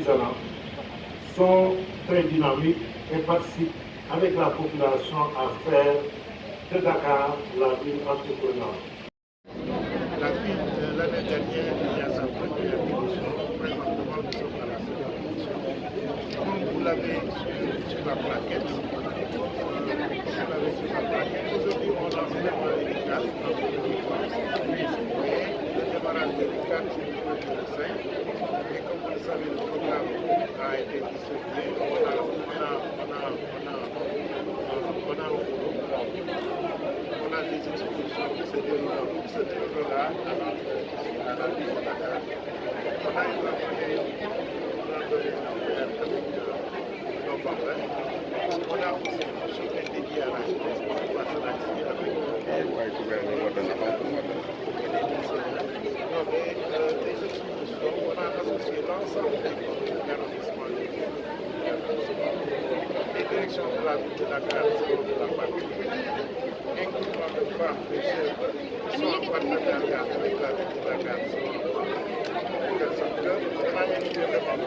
artisanat sont très dynamiques et participent avec la population à faire de Dakar la ville entreprenante. La ville, l'année dernière, il y a sa première édition. Présentement, nous sommes à la seconde édition. Comme vous l'avez sur la plaquette, aujourd'hui, on lance vraiment les RICAD. Le démarrage des RICAD, c'est le 5. Et comme vous le savez, le programme a été distribué. On a des expositions qui se déroulent là, à la ville de Dakar. On a une randonnée avec nos parrains. On a aussi une journée dédiée à la jeunesse pour pouvoir se lancer avec des expositions. On a associé l'ensemble des arrondissements les directions de la ville de Dakar seront de la partie incluant les femmes, les jeunes qui sont en partenariat avec la ville de Dakar seront de quel secteur. On a étudié vraiment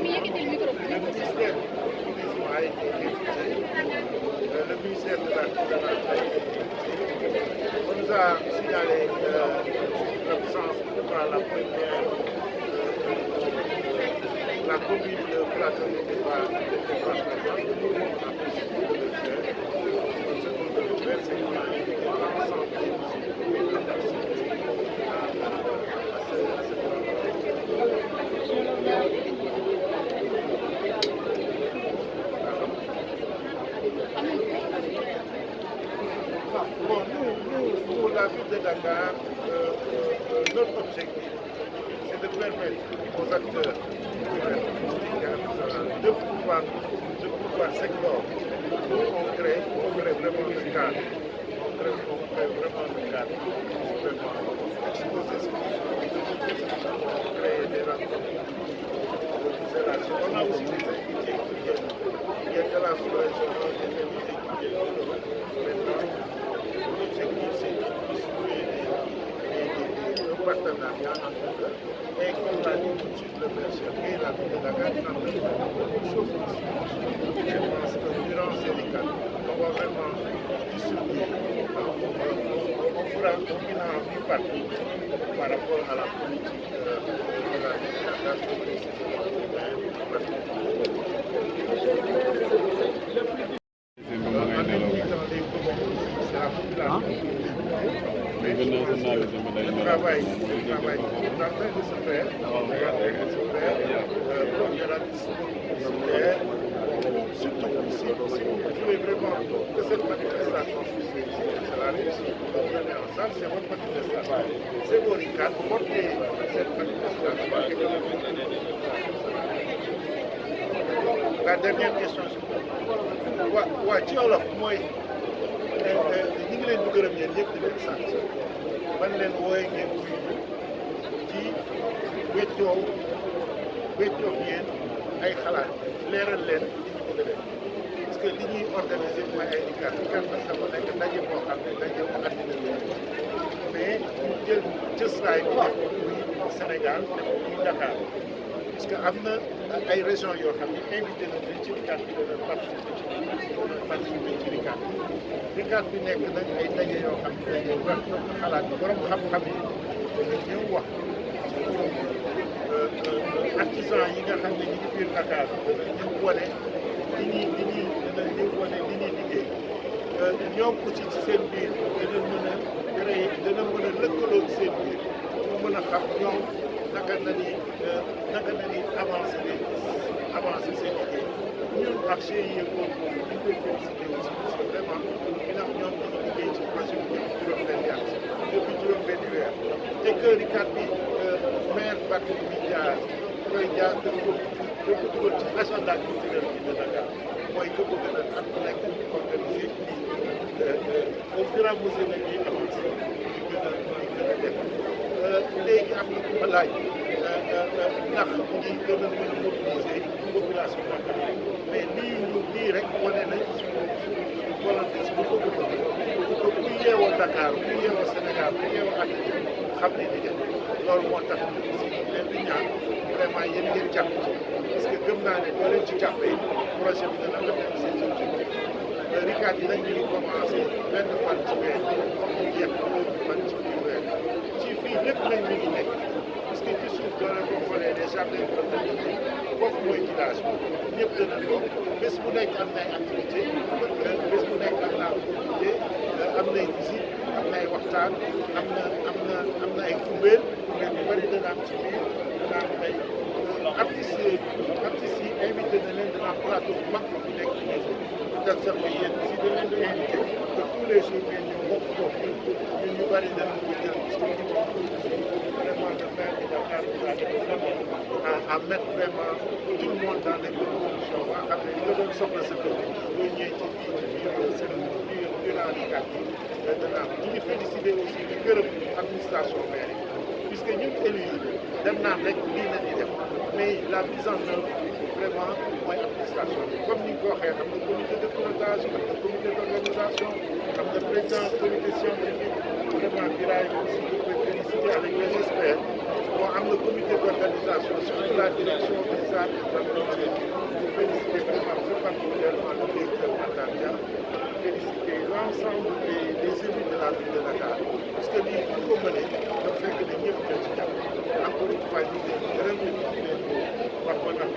le ministère du tourisme a été évité, le ministère de l'artisanat a été évité. On nous a signalé l'absence pour la première la commune de Plateau n'était pas présente. On a fait ce qu'on devait faire. Ce qu'on devait faire, c'est qu'on a invité l'ensemble des communes à participer à ce Bon, nous, la ville de Dakar, notre objectif, c'est de permettre aux acteurs de pouvoir s'éclore. Nous, on crée vraiment le cadre. On crée vraiment le cadre pour vraiment exposer ce qu'on créer des rencontres. On a aussi des invités qui viennent de la sous-région, des invités qui viennent de l'Europe. Maintenant, l'objectif, c'est de distribuer des partenariats entre eux. Et comme l'a dit tout de suite le maire et la ville de Dakar, est en train de faire beaucoup de choses aussi. Je pense que durant ces décades, on va vraiment distribuer. On fera un bilan bipartite par rapport à la politique de la ville de Dakar. Le travail est en train de se faire. Il y aura des disciplinaires. Surtout si vous voulez vraiment que cette manifestation puisse réussir, c'est la réussite. Vous venez ensemble, c'est votre manifestation. C'est vos RICAD, portez cette manifestation. La dernière question, waa ci wolof mooy ñi ngi leen di gërëm yéen ñëpp di leen sant ban leen wooye ngeen ci weccoo yéen ay xalaat leeral leen li ñu bëgg a def parce que li ñuy organiser mooy ay RICAD nag dafa nekk ndaje boo xam ne ndaje bu àddina bi mais ñu jël cëslaay bi def muy Sénégal def muy Dakar parce que am na ay régions yoo xam ne invité nañ leen ci RICAD bi dana participer ci RICAD bi nekk nag ay ndaje yoo xam ne dañuy wax xalaat bi borom xam-xam yi dana ñëw wax artisan yi nga xam ne ñu ngi biir Dakar dana ñëw wane li ñuy liggéey ñoom aussi ci seen biir dana mën a créer dana mën a lëkkaloo ci seen biir pour mën a xam ñoom naka la ñuy avancer seen liggéey ñun ak GIE boobu ñu koy félicité aussi parce que vraiment ndax ñoom dañu liggéey ci projet bi juróom-benni at depuis juróom-benni weer te que RICAD bi maire Barthélémy Dias koy jaar dafa ko dugal ci agenda culturel bi de Dakar mooy que bëgg na at bu nekk organiser au fur et à mesure que ñuy avancé ñu gën a def léegi am na ku ma laaj ndax ñu ngi gën a mën a mobiliser population Dakar mais lii rek wane nañ suñu volonté suñu bëgg-bëgg pour que bu yeewoo Dakar bu yeewoo Sénégal bu yeewoo àddina xam ne ni loolu moo tax si leen di ñaan vraiment yéen ngeen jàpp ci parce que gëm naa ne doo leen ci jàppee projet bi dana atteindre ses objectifs RICAD yi nag ñu ngi commencé benn fan ci weer ñu jeex fan ci biir weer ci fii lépp nag mi ngi nekk parce que ci suuf doo leen ko xoolee des jardins protégés foofu mooy village bi ñëpp dana ko bés bu nekk am nay activité bés bu nekk am na activité am nay visite am nay waxtaan am na ay kumbeel yu bëri dana am ci biir dana am ay artistes yi invité na leen dana am plateau bu mag bu nekk ci maison peut être sax bi yéen si da leen di invité que tous les jours ngeen ñëw bokk toog ñun ñu bëri dana ko jël parce que vraiment le maire de Dakar nous a aidé à mettre vraiment tout le monde dans les bonnes conditions ba xam ne li nga doon soxla sa kër boo ñëwee ci biir seen durant les quartiers dana am ñu ngi félicité aussi di gërëm administration maire yi puisque ñun élus yi dem naan rek lii la ñuy def mais la mise en œuvre vraiment mooy administration bi comme ni nga ko waxee am na comité de pilotage am na comité d' organisation am na président comité scientifique vraiment Birahim aussi ñu koy félicité avec les experts bon am na comité d' organisation surtout la direction des arts et de la culture ñu félicité vraiment plus particulièrement le directeur Matar Dia félicité l'ensemble des élus de la ville de Dakar parce que lii bu ko mënee dafa fekk ne ñëpp ñoo ci jàpp encore une fois ñu ngi leen di leen wax ba tax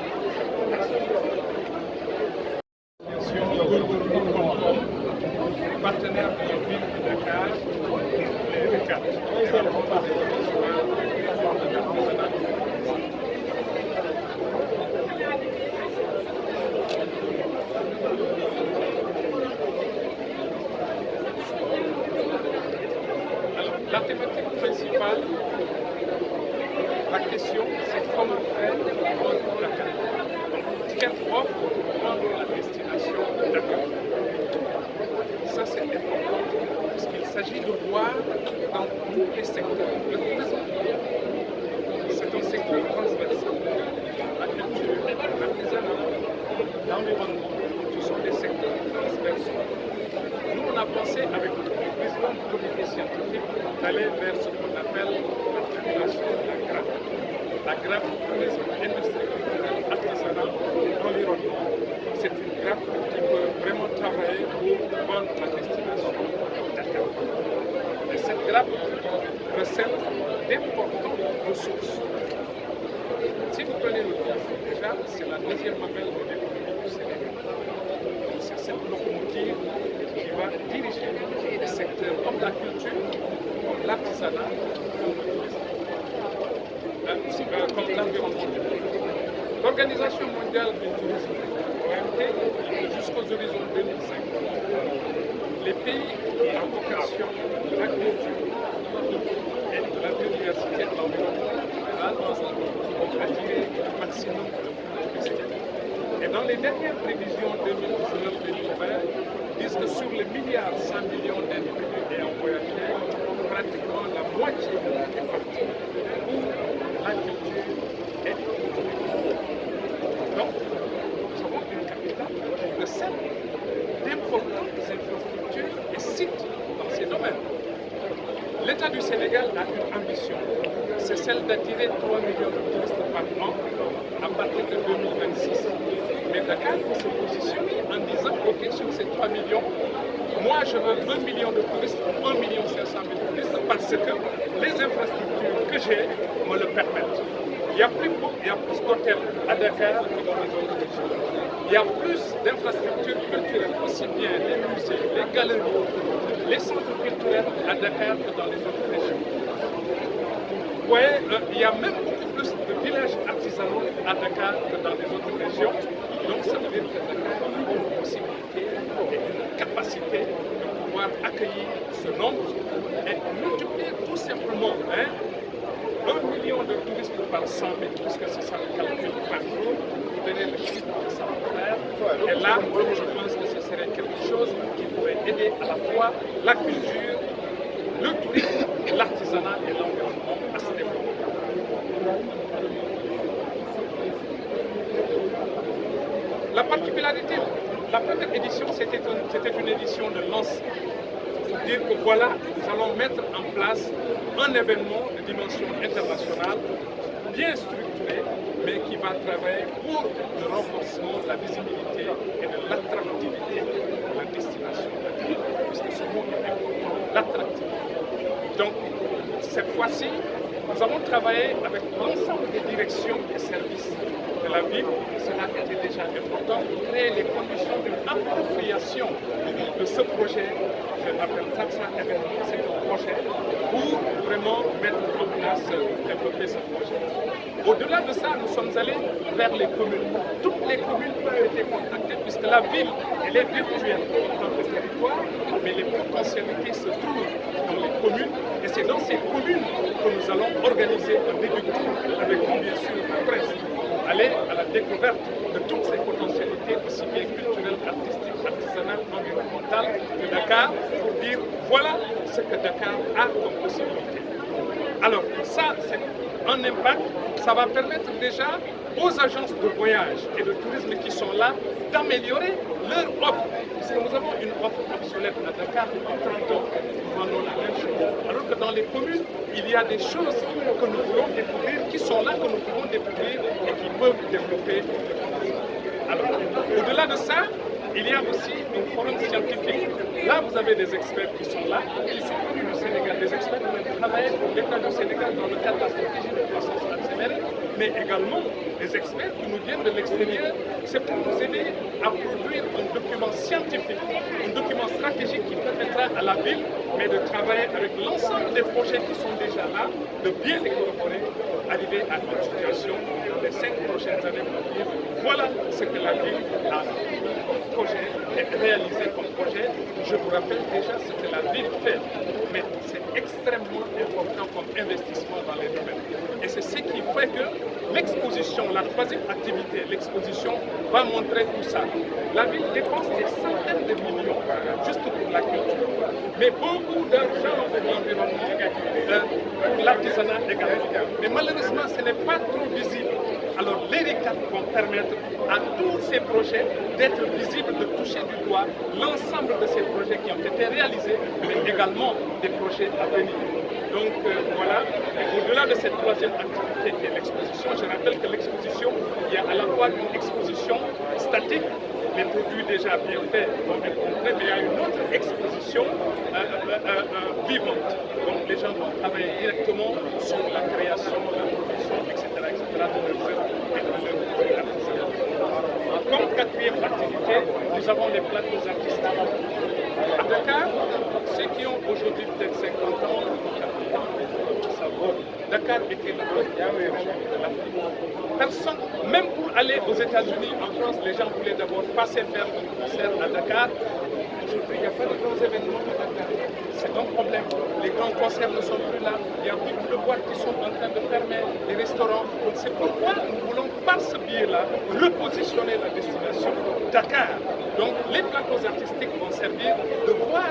partenaire de la ville de Dakar, les RICAD. Alors, la thématique principale, la question, c'est comment faire pour Dakar. Quelle offre pour la destination de Dakar? Ça, c'est important parce qu'il s'agit de voir dans tous les secteurs. Le tourisme, c'est un secteur transversal. La culture, l'artisanat, l'environnement, ce sont des secteurs transversaux. Nous, on a pensé avec le président du comité scientifique d'aller vers ce qu'on appelle la création de la grappe. La grappe, tourisme, industrie culturelle, artisanat, environnement. C'est une grappe qui peut vraiment travailler pour vendre la destination Dakar. Et cette grappe recèle d'importantes ressources. Si vous prenez le gaz, déjà, c'est la deuxième mamelle de l'économie du Sénégal. Donc c'est cette locomotive qui va diriger les secteurs comme la culture, comme l'artisanat, comme le tourisme, comme l'environnement. L'Organisation mondiale du tourisme, OMT, jusqu'aux horizons 2005, les pays à vocation de la culture et de la biodiversité de l'environnement ont attiré le maximum de flux touristiques. Et dans les dernières prévisions 2019-2020, disent que sur les milliards 100 millions d'individus ayant voyagé, pratiquement la moitié est partie pour la culture et le tourisme. Donc, nous avons une capitale qui recèle d'importantes infrastructures et sites dans ces domaines. L'État du Sénégal a une ambition, c'est celle d'attirer 3 millions de touristes par an à partir de 2026. Mais Dakar peut se positionner en disant, ok, sur ces 3 millions, moi je veux 1 million de touristes, 1,5 million de touristes, parce que les infrastructures que j'ai me le permettent. Il y a plus d'hôtels à Dakar que dans les autres régions. Il y a plus d'infrastructures culturelles, aussi bien les musées, les galeries, les centres culturels à Dakar que dans les autres régions. Vous voyez, il y a même beaucoup plus de villages artisanaux à Dakar que dans les autres régions. Donc ça veut dire que Dakar a une possibilité et une capacité de pouvoir accueillir ce nombre et multiplier tout simplement 1 million de touristes par 100 000, puisque c'est ça le calcul par jour. Vous verrez le chiffre que ça va faire. Et là, je pense que ce serait quelque chose qui pourrait aider à la fois la culture, le tourisme, l'artisanat et l'environnement à se développer. La particularité, la première édition, c'était une édition de lancement. dire que voilà, nous allons mettre en place un événement de dimension internationale, bien structuré, mais qui va travailler pour le renforcement de la visibilité et de l'attractivité de la destination latine, puisque ce mot est important, l'attractivité. Donc, cette fois-ci, nous avons travaillé avec l'ensemble des directions et services de la ville. Cela était déjà important pour créer les conditions d'une appropriation de ce projet. Je l'appelle ça événement, c'est un projet pour vraiment mettre en place, développer ce projet. Au-delà de ça, nous sommes allés vers les communes. Toutes les communes ont été contactées puisque la ville, elle est virtuelle dans le territoire, mais les potentialités se trouvent dans les communes. Et c'est dans ces communes que nous allons organiser un début de tour avec vous, bien sûr, la presse. Aller à la découverte de toutes ces potentialités, aussi bien culturelles, artistiques, artisanales, environnementales de Dakar, pour dire voilà ce que Dakar a comme possibilité. Alors, ça, c'est un impact. Ça va permettre déjà aux agences de voyage et de tourisme qui sont là d'améliorer leur offre. Parce que nous avons une offre obsolète à Dakar depuis 30 ans. Nous vendons la même chose. Alors que dans les communes, il y a des choses que nous voulons découvrir, qui sont là, que nous pouvons découvrir et qui peuvent développer le tourisme. Alors, au-delà de ça, il y a aussi une forum scientifique. Là, vous avez des experts qui sont là, qui sont venus du Sénégal, des experts qui ont travaillé pour l'État du Sénégal dans le cadre de la stratégie de croissance nationale, mais également des experts qui nous viennent de l'extérieur. C'est pour nous aider à produire un document scientifique, un document stratégique qui permettra à la ville, mais de travailler avec l'ensemble des projets qui sont déjà là, de bien les corroborer, arriver à une situation dans les 5 prochaines années pour dire voilà ce que la ville a projet et réalisé comme projet. Je vous rappelle déjà ce que la ville fait, mais c'est extrêmement important comme investissement dans les domaines. Et c'est ce qui fait que l'exposition, la troisième activité, l'exposition va montrer tout ça. La ville dépense des centaines de millions juste pour la culture, mais beaucoup d'argent pour l'environnement, pour l'artisanat également. Mais malheureusement, ce n'est pas trop visible. Alors les RICAD vont permettre à tous ces projets d'être visibles, de toucher du doigt l'ensemble de ces projets qui ont été réalisés, mais également des projets à venir. Donc voilà, au-delà de cette troisième activité qui est l'exposition, je rappelle que l'exposition, il y a à la fois une exposition statique, les produits déjà bien faits vont être montrés, mais il y a une autre exposition vivante. Donc les gens vont travailler directement sur la création, la production, etc. de leurs œuvres et de leurs produits artisanaux. Comme quatrième activité, nous avons les plateaux artistiques. À Dakar, ceux qui ont aujourd'hui peut-être 50 ans, Dakar était le premier de l'Afrique. Personne, même pour aller aux États-Unis, en France, les gens voulaient d'abord passer faire un concert à Dakar. Aujourd'hui, il n'y a pas de grands événements à Dakar. C'est un problème. Les grands concerts ne sont plus là. Il y a beaucoup de boîtes qui sont en train de fermer, les restaurants. Donc c'est pourquoi nous voulons, par ce biais-là, repositionner la destination Dakar. Donc les plateaux artistiques vont servir de voir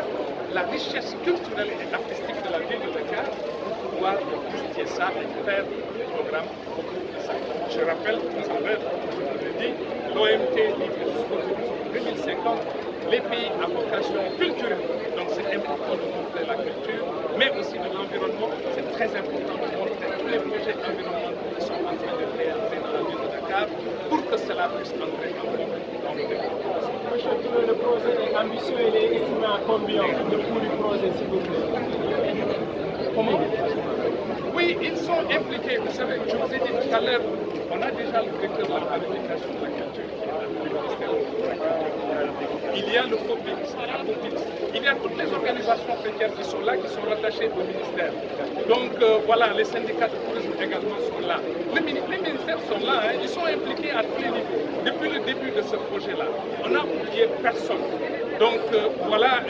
la richesse culturelle et artistique de la ville de Dakar pour pouvoir justifier ça et faire des programmes autour de ça. Je rappelle tout à l'heure, je vous l'ai dit, l'OMT livre jusqu'au 2050 les pays à vocation culturelle. Donc c'est important de montrer la culture, mais aussi de l'environnement. C'est très important de montrer tous les projets environnementaux qui sont en train de réaliser dans la ville de Dakar pour que cela puisse entrer en compte dans le développement. Monsieur Touré, le projet est ambitieux, il est estimé à combien le coût du projet, s'il vous plaît? Comment? Oui, ils sont impliqués. Vous savez, je vous ai dit tout à l'heure, on a déjà le directeur de la planification de la culture qui est là, le ministère de la Culture. Il y a le FOPIX, la FOPIX. Il y a toutes les organisations fêtières qui sont là, qui sont rattachées au ministère. Donc voilà, les syndicats de tourisme également sont là. Les ministères sont là, hein, ils sont impliqués à tous les niveaux. Depuis le début de ce projet-là, on n'a oublié personne. Donc voilà,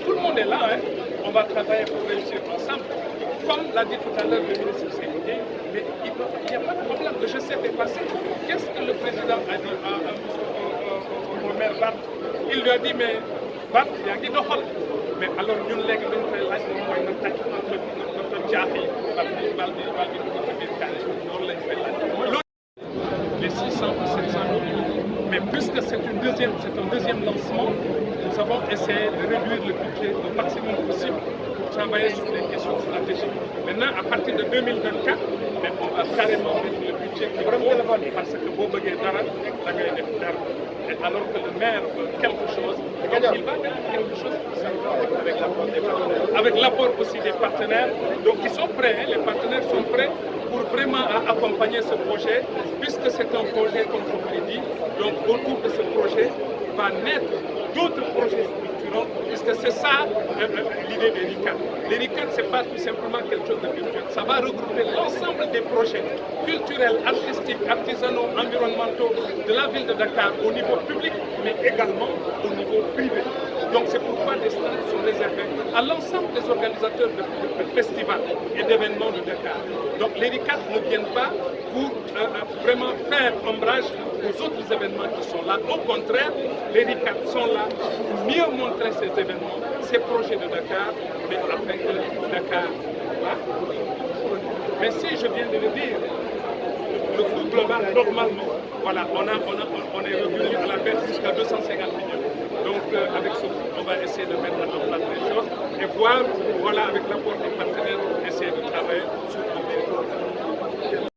tout le monde est là, hein. On va travailler pour réussir ensemble. Comme l'a dit tout à l'heure le ministre de Sécurité, mais il n'y a pas de problème. Le GC est passé. Qu'est-ce que le président a dit au maire Bart? Il lui a dit, mais Bart, il y a un doxal. Mais alors, nous, les gens, nous faisons notre jaaxi, 600 ou 700 millions. Mais puisque c'est un deuxième lancement, nous avons essayé de réduire le budget au maximum possible pour travailler sur les questions stratégiques. Maintenant, à partir de 2024, on va carrément réduire le budget qui va parce que beau bëggee dara da ngay def dara. Et alors que le maire veut quelque chose, donc il va faire quelque chose pour ça. Avec l'apport aussi des partenaires. Donc ils sont prêts, les partenaires sont prêts pour vraiment accompagner ce projet, puisque c'est un projet, comme je vous l'ai dit, donc autour de ce projet va naître d'autres projets structurants, puisque c'est ça l'idée des RICAD. Les RICAD, ce n'est pas tout simplement quelque chose de virtuel, ça va regrouper l'ensemble des projets culturels, artistiques, artisanaux, environnementaux de la ville de Dakar au niveau public, mais également au niveau privé. Donc c'est pourquoi les stands sont réservés à l'ensemble des organisateurs de festivals et d'événements de Dakar. Donc les RICAD ne viennent pas pour vraiment faire ombrage aux autres événements qui sont là. Au contraire, les RICAD sont là pour mieux montrer ces événements, ces projets de Dakar, mais avec Dakar. Mais si je viens de le dire, le coût global, normalement, voilà, on est revenu à la baisse jusqu'à 250 millions. Donc avec ce coût, on va essayer de mettre en place les choses et voir, voilà, avec l'apport des partenaires, essayer de travailler sur